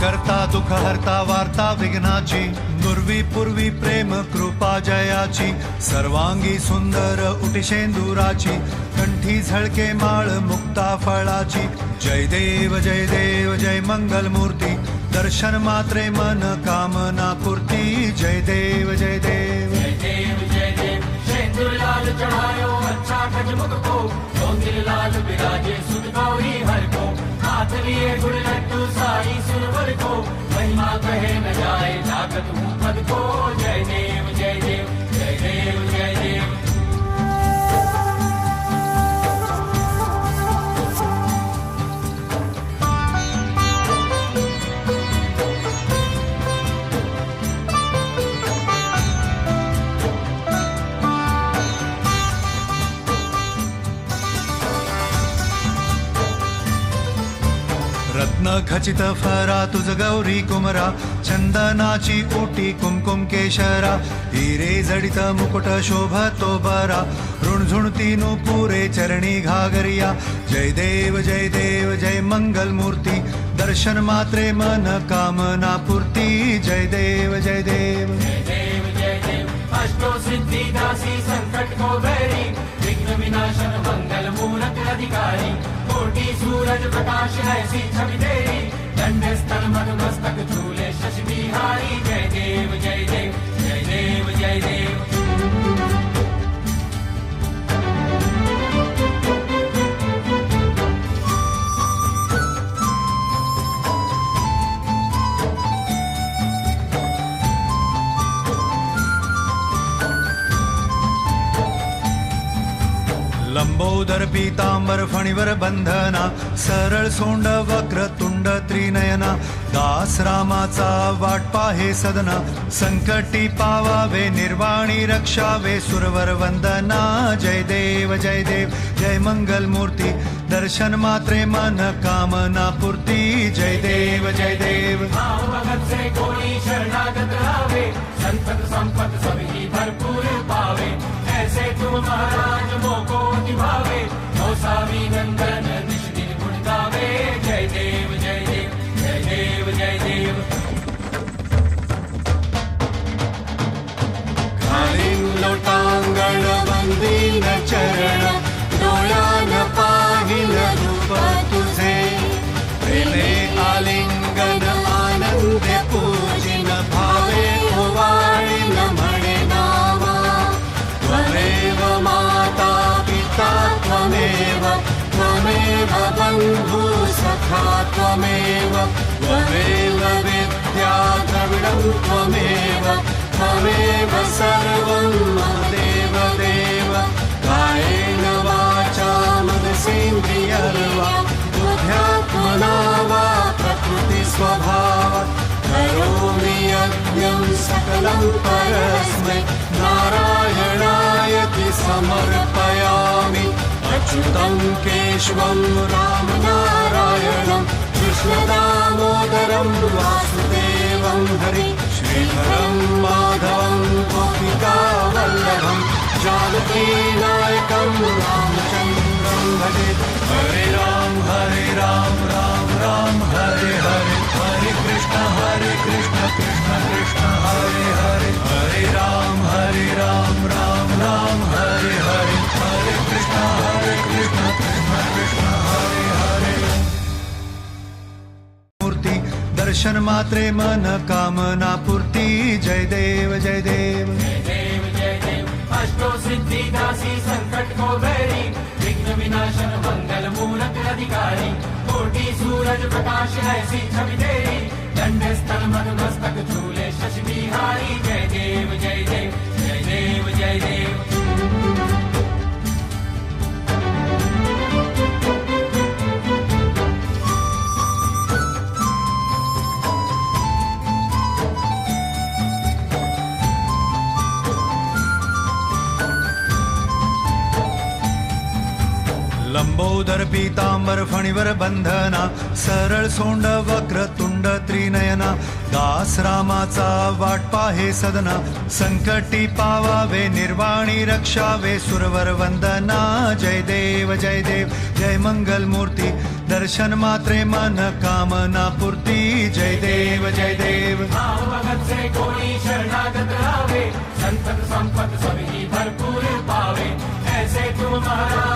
करता दुःख हरता वार्ता विघ्नाची, नुर्वी पूर्वी प्रेम कृपा जयाची, सर्वांगी सुंदर उटिशेंदुराची, कंठी झळके माळ मुक्ता फळाची. जय देव जय मंगल मूर्ती, दर्शन मात्रे मन कामना पूर्ती. जय देव जय देव शेंदूर लाल चढ़ायो अच्छा गजमुख को, चौंदिल लाल विराजे सुत गौरी हर को, हाथ लिए गुड़ लड्डू साई सुरवर को, महिमा कहे न जाए जागत हूँ पद को. जय देव जय देव जय देव जय देव. रत्न खचित फरा तुझ गौरी कुमरा, चंदनाची ओटी कुमकुम केशरा, हिरे जडित मुकुट शोभतो बरा, ऋणझुणती नुपुरे चरणी घागरिया. जय देव जय मंगल मूर्ती, दर्शन मात्रे मन कामना पूर्ती. जय देव जय देव जय देव जय देव. अष्टो सिद्धि दासी संकट को बैरी, विघ्न विनाशन मंगल मूरत अधिकारी, कोटि सूरज प्रकाश ऐसी छवि तेरी, दंड स्थल मद मस्तक झूले शशि बिहारी. जय देव जय देव जय देव जय देव. लंबोदर पीतांबर फणीवर बंधना, सरळ सोंड वक्र तुंड त्रिनयना, दास रामाचा वाट पाहे सदना, संकटी पावावे निर्वाणी रक्षावे सुरवर वंदना. जय देव जय मंगल मूर्ती, दर्शन मात्रे मन कामना पूर्ती. जय देव जय देव. भगत से कोई शरणागत आवे, संतत संपत सभी भरपूर पावे, ऐसे तुम महाराज मोको निभावे, नौसावी नंदन निश दिन गुण गावे. जय देव जय देव जय देव जय देव. घालीन लोटांगण वंदीन चरण, डोळ्यान पाहिन रूप तुझे, प्रेमे आलिंगन आनंद पूजिन, भावे ओवाळीन म्हणे नामा. त्वमेव माता पिता त्वमेव, त्वमेव बंधु सखा त्वमेव, त्वमेव विद्या द्रविडं त्वमेव, त्वमेव सर्वं देव देव. कायेन वाचा मनसेन्द्रियर्वा, बुद्ध्यात्मना वा प्रकृति स्वभावात्, करोमि यज्ञं सकलं परस्मै, नारायणायति समर्पयामि. अच्युतं केशवं रामनारायणं, कृष्णदामोदरं वासुदेवं हरि, श्रीधरं माधवं गोपिकावल्लभं, जानकीनायकं रामचन्द्रं भजे. हरे राम राम राम हरे हरे, हरे कृष्ण कृष्ण कृष्ण हरे हरे, हरे राम राम राम हरे हरे, हरे कृष्ण कृष्ण कृष्ण हरे हरे. मूर्ती दर्शन मात्रे मन कामना पूर्ती. जय देव जय देव जय देव जय देव. अष्टो सिद्धि दासी संकट को बैरी, विघ्न विनाशन मंगल मूरत अधिकारी, कोटि सूरज प्रकाश ऐसी छवि तेरी, दंड स्थल मद मस्तक झूले शशि बिहारी. जय देव जय देव जय देव जय देव. लंबोदर पीतांबर फणीवर बंधना, सरळ सोंड वक्र तुंड त्रिनयना, दास रामाचा वाट पाहे सदना, संकटी पावावे निर्वाणी रक्षावे सुरवर वंदना. जय देव जय मंगल मूर्ती, दर्शन मात्रे मन कामना पूर्ती जय देव जय देव नाम भगत से कोई शरणागत आवे संतत संपत सभी भरपूर पावे ऐसे तुम महाराज